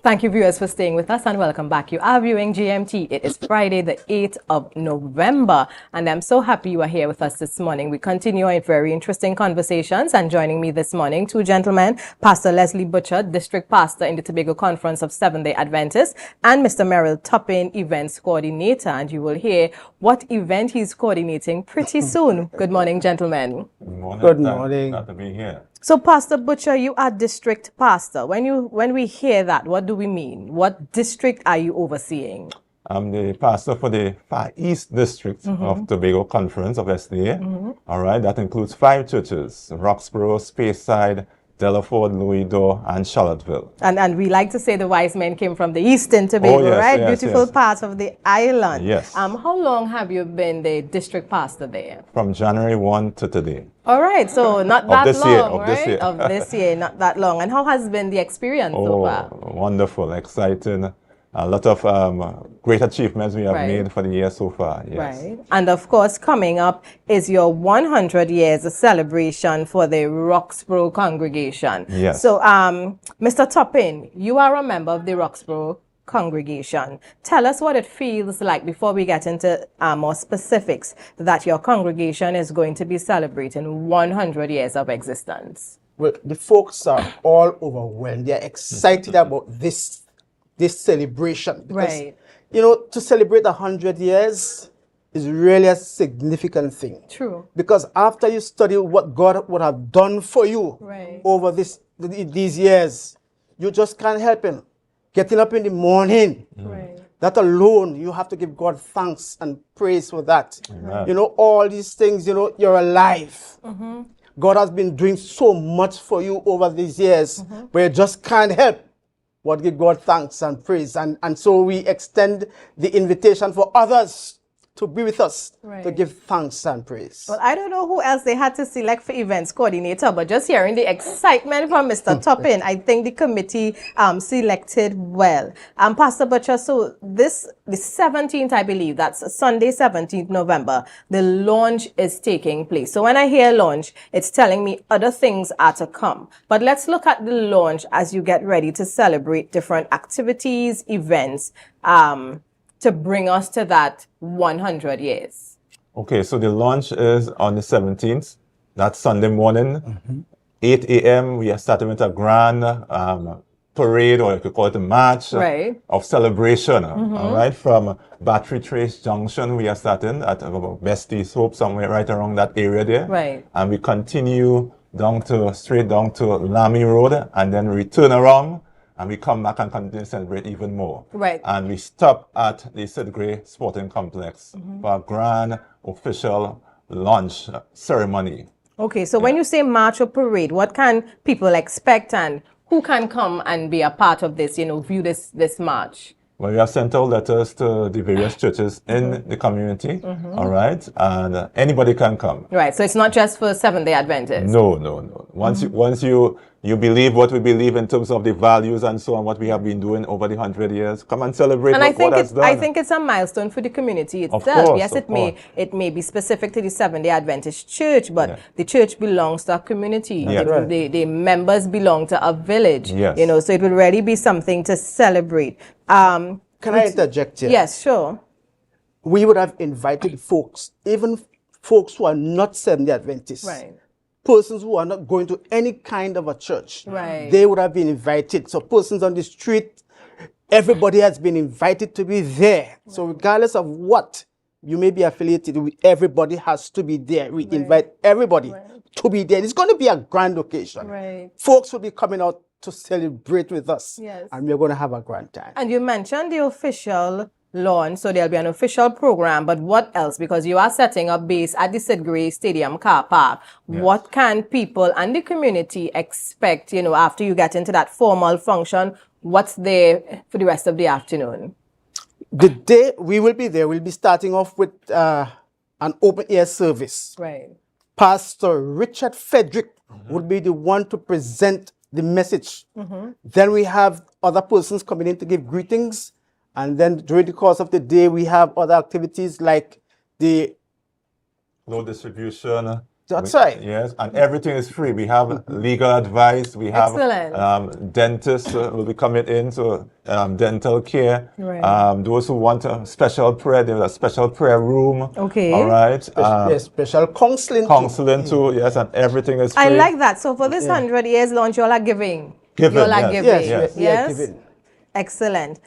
Thank you, viewers, for staying with us, and welcome back. You are viewing GMT. It is Friday, the 8th of November, and I'm so happy you are here with us this morning. We continue our very interesting conversations, and joining me this morning, two gentlemen, Pastor Leslie Butcher, District Pastor in the Tobago Conference of Seventh-day Adventists, and Mr. Merille Toppin, Events Coordinator, and you will hear what event he's coordinating pretty soon. Good morning, gentlemen. Good morning. Good morning. Glad to be here. So, Pastor Butcher, you are district pastor. When we hear that, what do we mean? What district are you overseeing? I'm the pastor for the Far East District of Tobago Conference of SDA. All right, that includes 5 churches: Roxborough, Speyside, Delaford, Louisdore, and Charlottesville. And we like to say the wise men came from the eastern Tobago, yes, right? yes, Beautiful yes. part of the island. Yes. How long have you been the district pastor there? From January 1 to today. All right, so not that this long, year, right? of this year. Of this year, not that long. And how has been the experience so far? Wonderful, exciting. A lot of great achievements we have made for the year so far. Yes. Right. And of course, coming up is your 100 years celebration for the Roxborough congregation. Yes. So, Mr. Toppin, you are a member of the Roxborough congregation. Tell us what it feels like, before we get into more specifics, that your congregation is going to be celebrating 100 years of existence. Well, the folks are all overwhelmed. They're excited about this celebration. Because, you know, to celebrate 100 years is really a significant thing. True. Because after you study what God would have done for you over these years, you just can't help it. Getting up in the morning, that alone, you have to give God thanks and praise for that. Amen. You know, all these things, you know, you're alive. God has been doing so much for you over these years, but you just can't help but give God thanks and praise. And so we extend the invitation for others to be with us, to give thanks and praise. Well, I don't know who else they had to select for events coordinator, but just hearing the excitement from Mr. Toppin, I think the committee selected well. Pastor Butcher, so the 17th, I believe, that's Sunday, 17th November, the launch is taking place. So when I hear launch, it's telling me other things are to come. But let's look at the launch as you get ready to celebrate different activities, events, to bring us to that 100 years. Okay, so the launch is on the 17th. That's Sunday morning, 8 a.m. We are starting with a grand parade, or you could call it a march of celebration. All right, from Battery Trace Junction, we are starting at Bestie's Hope, somewhere right around that area there. Right. And we continue straight down to Lamy Road, and then we turn around and we come back and continue to celebrate even more. Right. And we stop at the Sid Gray Sporting Complex for a grand official launch ceremony. Okay, so when you say march or parade, what can people expect, and who can come and be a part of this, view this march? Well, we have sent out letters to the various churches in the community, all right? And anybody can come. Right, so it's not just for Seventh-day Adventists? No. Once you believe what we believe in terms of the values and so on, what we have been doing over the 100 years, come and celebrate what God has done. I think it's a milestone for the community itself. Of course, yes, it may be specific to the Seventh-day Adventist church, but the church belongs to a community. The members belong to a village. Yes. So it will really be something to celebrate. Can I interject here? Yes, sure. We would have invited folks, even folks who are not Seventh-day Adventists. Right. Persons who are not going to any kind of a church. Right. They would have been invited. So persons on the street, everybody has been invited to be there. Right. So regardless of what you may be affiliated with, everybody has to be there. We invite everybody to be there. It's going to be a grand occasion. Right. Folks will be coming out to celebrate with us. Yes. And we're going to have a grand time. And you mentioned the official launch, so there'll be an official program, but what else? Because you are setting up base at the Sid Gray Stadium car park. Yes. What can people and the community expect, after you get into that formal function? What's there for the rest of the afternoon? The day we will be there, we'll be starting off with an open air service. Right. Pastor Richard Frederick would be the one to present the message. Then we have other persons coming in to give greetings. And then during the course of the day, we have other activities like the load distribution, That's right. Yes, and everything is free. We have legal advice. We have dentists will be coming in, so dental care. Right. Those who want a special prayer, there's a special prayer room. Okay. All right. Yes, special counseling. Counseling too. Yes, and everything is free. I like that. So for this 100 years launch, you all are giving. Giving, You all are yes. giving. Yes, we are giving. Excellent.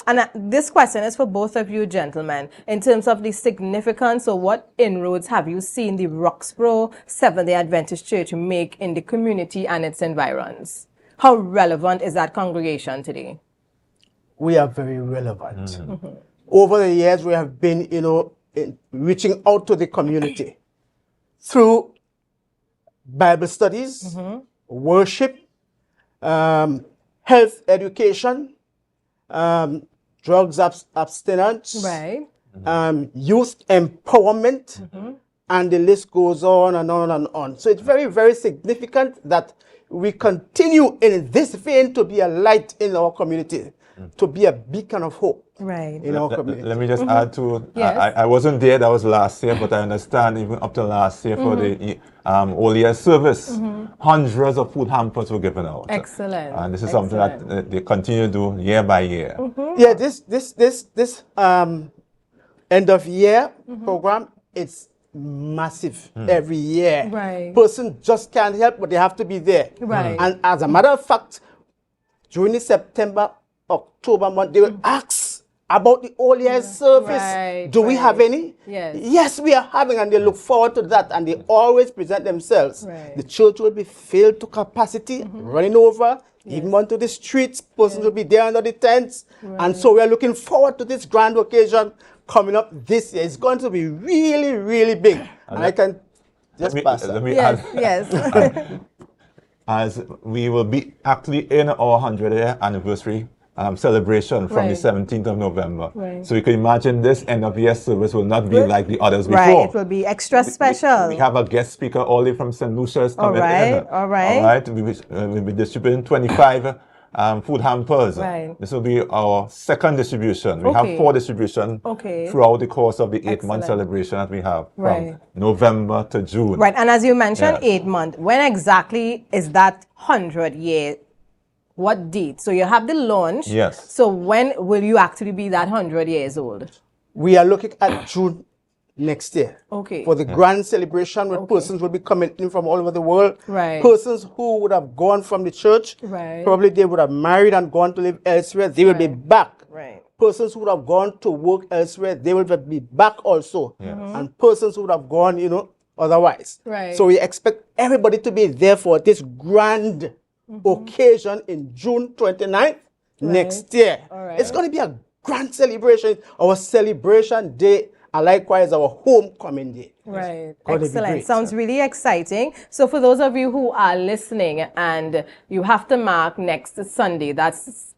And this question is for both of you gentlemen. In terms of the significance, or what inroads have you seen the Roxborough Seventh-day Adventist Church make in the community and its environs? How relevant is that congregation today? We are very relevant. Over the years, we have been, reaching out to the community through Bible studies, worship, health education, drugs abstinence, Right. youth empowerment, and the list goes on and on and on. So it's very, very significant that we continue in this vein to be a light in our community, to be a beacon of hope in our community. Let me just add to, Yes. I wasn't there, that was last year, but I understand even up to last year for the all year service, hundreds of food hampers were given out. Excellent. And this is something that they continue to do year by year. Yeah, this end of year program, it's massive every year. Right. Person just can't help, but they have to be there. Right. And as a matter of fact, during the September, October month, they will ask about the all year service. Right, Do we have any? Yes. Yes, we are having, and they look forward to that, and they always present themselves. Right. The church will be filled to capacity, running over, even onto the streets. Persons will be there under the tents. And so we are looking forward to this grand occasion coming up this year. It's going to be really, really big. And I can just pass that. Let me Yes, add, yes. as we will be actually in our 100th anniversary celebration from the 17th of November. Right. So you can imagine this end of year service will not be like the others Right, before. it will be extra special. We have a guest speaker all the way from St. Lucia's coming in. All right. All right. We'll be distributing 25 food hampers. Right. This will be our second distribution. We have 4 distribution throughout the course of the 8-month celebration that we have from November to June. Right, and as you mentioned, 8 months. When exactly is that 100 year? What date? So you have the launch. Yes. So when will you actually be that 100 years old? We are looking at June next year. Okay. For the grand celebration where persons will be coming in from all over the world. Right. Persons who would have gone from the church. Right. Probably they would have married and gone to live elsewhere. They will be back. Right. Persons who would have gone to work elsewhere, they will be back also. And persons who would have gone, otherwise. Right. So we expect everybody to be there for this grand occasion in June 29th next year. All right. It's going to be a grand celebration, our celebration day, and likewise our homecoming day. Right. Gonna be Excellent. great. Sounds really exciting. So for those of you who are listening and you have to mark next Sunday, that's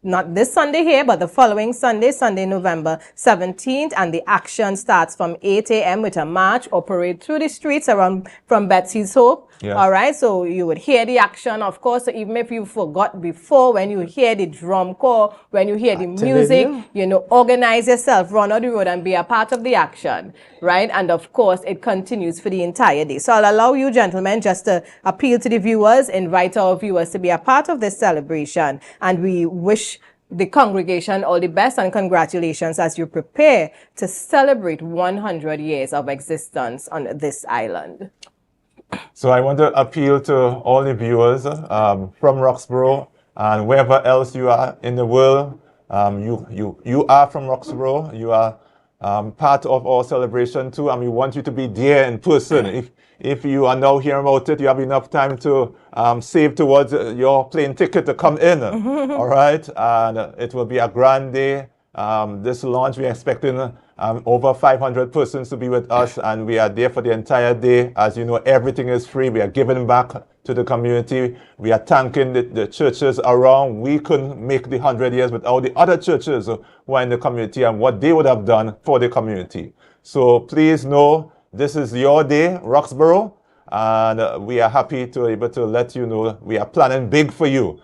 not this Sunday here, but the following Sunday, Sunday, November 17th, and the action starts from 8 a.m. with a march or parade through the streets around from Betsy's Hope. Yes. All right, so you would hear the action, of course. So even if you forgot before, when you hear the drum corps, when you hear the music, organize yourself, run on the road and be a part of the action, right? And of course, it continues for the entire day. So I'll allow you, gentlemen, just to appeal to the viewers, invite our viewers to be a part of this celebration. And we wish the congregation all the best and congratulations as you prepare to celebrate 100 years of existence on this island. So I want to appeal to all the viewers from Roxborough and wherever else you are in the world. You are from Roxborough. You are part of our celebration too, and we want you to be there in person. If you are now hearing about it, you have enough time to save towards your plane ticket to come in. All right, and it will be a grand day. This launch, we're expecting over 500 persons to be with us, and we are there for the entire day. As you know, everything is free. We are giving back to the community. We are thanking the churches around. We couldn't make the 100 years without the other churches who are in the community and what they would have done for the community. So please know this is your day, Roxborough, and we are happy to be able to let you know we are planning big for you.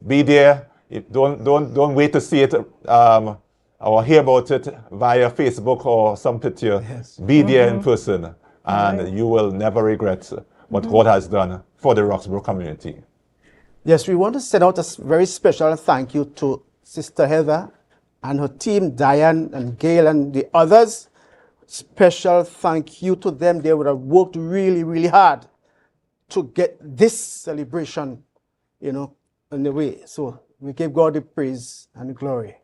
Be there. Don't wait to see it or hear about it via Facebook or some picture. Yes. Be there in person and you will never regret what God has done for the Roxborough community. Yes, we want to send out a very special thank you to Sister Heather and her team, Diane and Gail and the others. Special thank you to them. They would have worked really, really hard to get this celebration, in the way. So we give God the praise and the glory.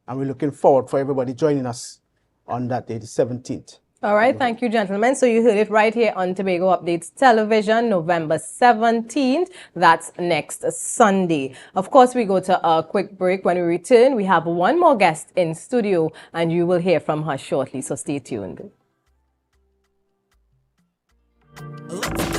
And we're looking forward for everybody joining us on that day, the 17th. All right, thank you, gentlemen. So you heard it right here on Tobago Updates Television, November 17th. That's next Sunday. Of course, we go to a quick break. When we return, we have one more guest in studio, and you will hear from her shortly. So stay tuned. Let's go.